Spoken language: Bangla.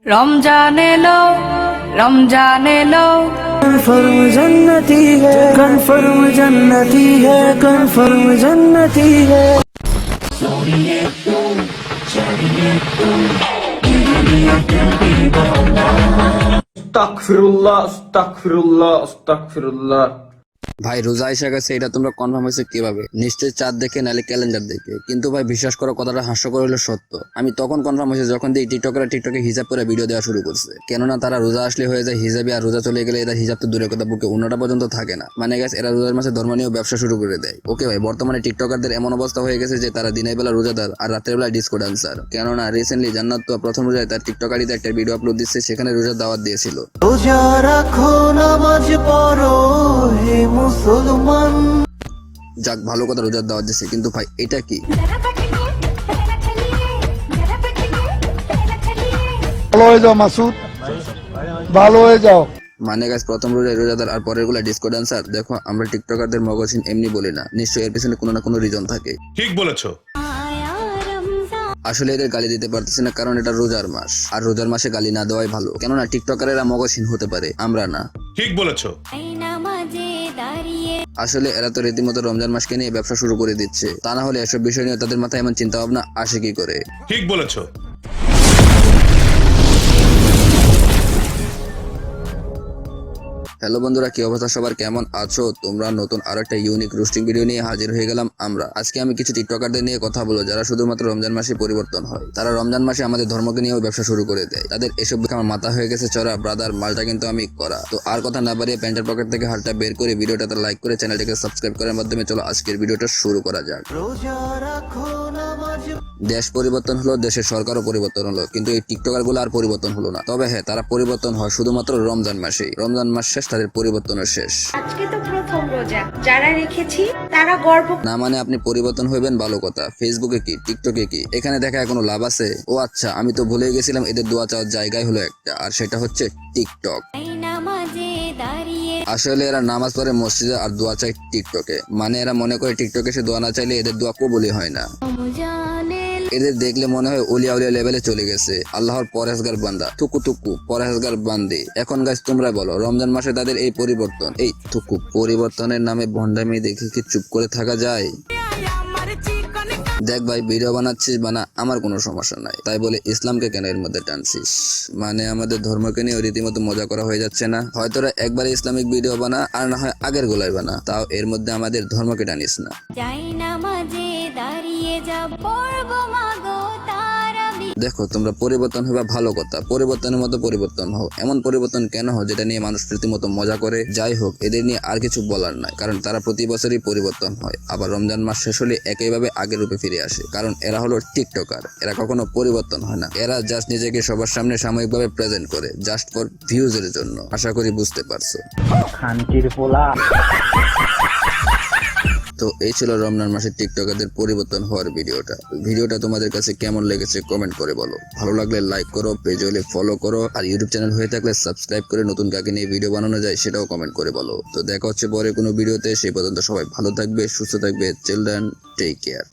रमजान एलो रमजान एलो कन्फर्म जन्नती है कन्फर्म जन्नती है कन्फर्म जन्नती है। আস্তাগফিরুল্লাহ আস্তাগফিরুল্লাহ আস্তাগফিরুল্লাহ। ভাই রোজা এসে গেছে, এটা তোমরা কনফার্ম হয়েছে কিভাবে? নিশ্চয়ই চাঁদ দেখে নালে ক্যালেন্ডার দেখে। কিন্তু ভাই বিশ্বাস করো, কথাটা হাস্যকর হলে সত্য। আমি তখন কনফার্ম হয়েছে যখন দেখি টিকটকে হিজাব করে ভিডিও দেওয়া শুরু করছে। কেননা তারা রোজা আসলে হয়ে যায় হিজাবি, আর রোজা চলে গেলে এরা হিজাব তো দূরের কথা, বুকে অন্যটা পর্যন্ত থাকে না। মানে গেছে এরা রোজার মাসে ধর্ম নিয়েও ব্যবসা শুরু করে দেয়। ওকে ভাই, বর্তমানে টিকটকারদের এমন অবস্থা হয়ে গেছে যে তারা দিনের বেলা রোজাদার আর রাতের বেলা ডিসকো ডান্সার। কেননা রিসেন্টলি জান্নাত তো প্রথম রোজায় তার টিকটকারিতে একটা ভিডিও আপলোড দিচ্ছে, সেখানে রোজার দাওয়াত দিয়েছিল। রোজা রাখো নামাজ পড়ো হে মুসলমান। যাক, ভালো কথা, রোজার দাওয়াত দিচ্ছে, কিন্তু ভাই এটা কি? ভালো হয়ে যাও মাসুদ, ভালো হয়ে যাও। মানে গাছ প্রথম রোজায় রোজাদার আর পরের গুলা ডিসকো ডান্সার। দেখো, আমরা টিকটকারদের মগজহীন এমনি বলি না, নিশ্চয়ই এর পিছনে কোনো না কোনো রিজন থাকে। ঠিক বলেছো। আসলে এদের গালি দিতে পারতেছি না, কারণ এটা রোজার মাস, আর রোজার মাসে গালি না দেওয়াই ভালো। কেননা টিকটকারেরা মগজহীন হতে পারে, আমরা না। ঠিক বলেছো। আসলে এরা তো রীতিমতো রমজান মাসকে নিয়ে ব্যবসা শুরু করে দিচ্ছে, তা না হলে এসব বিষয় নিয়ে তাদের মাথায় এমন চিন্তা ভাবনা আসে কি করে? ঠিক বলেছো। হ্যালো বন্ধুরা, কি অবস্থা সবার, কেমন আছো তোমরা? নতুন আরো একটা ইউনিক রোস্টিং ভিডিও নিয়ে হাজির হয়ে গেলাম আমরা। আজকে আমি কিছু টিকটকারদের নিয়ে কথা বলবো যারা শুধুমাত্র রমজান মাসে পরিবর্তন হয়। তারা রমজান মাসে আমাদের ধর্মকে নিয়েও ব্যবসা শুরু করে দেয়। তাদের এসব দেখে আমার মাথা হয়ে গেছে চড়া। ব্রাদার, মালটা কিন্তু আমি করা। তো আর কথা না বাড়িয়ে প্যান্টের পকেট থেকে হালটা বের করে ভিডিওটাতে লাইক করে চ্যানেলটিকে সাবস্ক্রাইব করার মাধ্যমে চলো আজকের ভিডিওটা শুরু করা যাক। রোজা রাখো নামাজ। দেশ পরিবর্তন হলো, দেশের সরকারও পরিবর্তন হলো, কিন্তু এই টিকটকার গুলো আর পরিবর্তন হলো না। তবে হ্যাঁ, তারা পরিবর্তন হয় শুধুমাত্র রমজান মাসেই। রমজান মাস শেষ, তাদের পরিবর্তনের শেষ। আজকে তো প্রথম রোজা, যারা রেখেছি তারা গর্ব। না মানে আপনি পরিবর্তন হইবেন, ভালো কথা। ফেসবুকে কি, টিকটকে কি, এখানে দেখা কোনো লাভ আছে? ও আচ্ছা, আমি তো ভুলে গেছিলাম, এদের দোয়া চাওয়ার জায়গায় হলো একটা, আর সেটা হচ্ছে টিকটক। আসলে এরা নামাজ পড়ে মসজিদে আর দোয়া চায় টিকটকে। মানে এরা মনে করে টিকটকে সে দোয়া না চাইলে এদের দোয়া কবুলই হয় না। এদের দেখলে মনে হয় উলিয়া উলিয়া লেভেলে চলে গেছে। আল্লাহর পরহেজগার বান্দা, থুকু থুকু পরহেজগার বান্দি। এখন গাছ তোমরা বলো, রমজান মাসে তাদের এই পরিবর্তন, এই থুকু পরিবর্তনের নামে ভণ্ডামি দেখে কি চুপ করে থাকা যায়? দেখ ভাই, ভিডিও বানাচ্ছিস বানা, আমার কোনো সমস্যা নাই, তাই বলে ইসলামকে কেন এর মধ্যে টানছিস? মানে আমাদের ধর্মকে নিয়ে রীতিমতো মজা করা হয়ে যাচ্ছে না? হয়তো একবার ইসলামিক ভিডিও বানা, আর না হয় আগের গোলায় বানা, তাও এর মধ্যে আমাদের ধর্মকে টানিস না। দেখো, তোমরা পরিবর্তন হবা, ভালো কথা, পরিবর্তনের মতো পরিবর্তন হও। এমন পরিবর্তন কেন হয় যেটা নিয়ে মানুষ রীতিমতো মজা করে? যাই হোক, এদের নিয়ে আর কিছু বলার নাই, কারণ তারা প্রতি বছরই পরিবর্তন হয়, আবার রমজান মাস শেষ হলে একইভাবে আগের রূপে ফিরে আসে। কারণ এরা হলো টিকটকার, এরা কখনো পরিবর্তন হয় না। এরা জাস্ট নিজেকে সবার সামনে সাময়িকভাবে প্রেজেন্ট করে, জাস্ট ফর ভিউজ এর জন্য। আশা করি বুঝতে পারছো। তো এই ছিল রমজান মাসের টিকটকারদের পরিবর্তন হওয়ার ভিডিওটা তোমাদের কাছে কেমন লেগেছে কমেন্ট করে বলো। ভালো লাগলে লাইক করো, পেজ হলে ফলো করো, আর ইউটিউব চ্যানেল হয়ে থাকলে সাবস্ক্রাইব করে নতুন কাকে নিয়ে ভিডিও বানানো যায় সেটাও কমেন্ট করে বলো। তো দেখা হচ্ছে পরে কোনো ভিডিওতে, সেই পর্যন্ত সবাই ভালো থাকবে, সুস্থ থাকবে। Children, take care.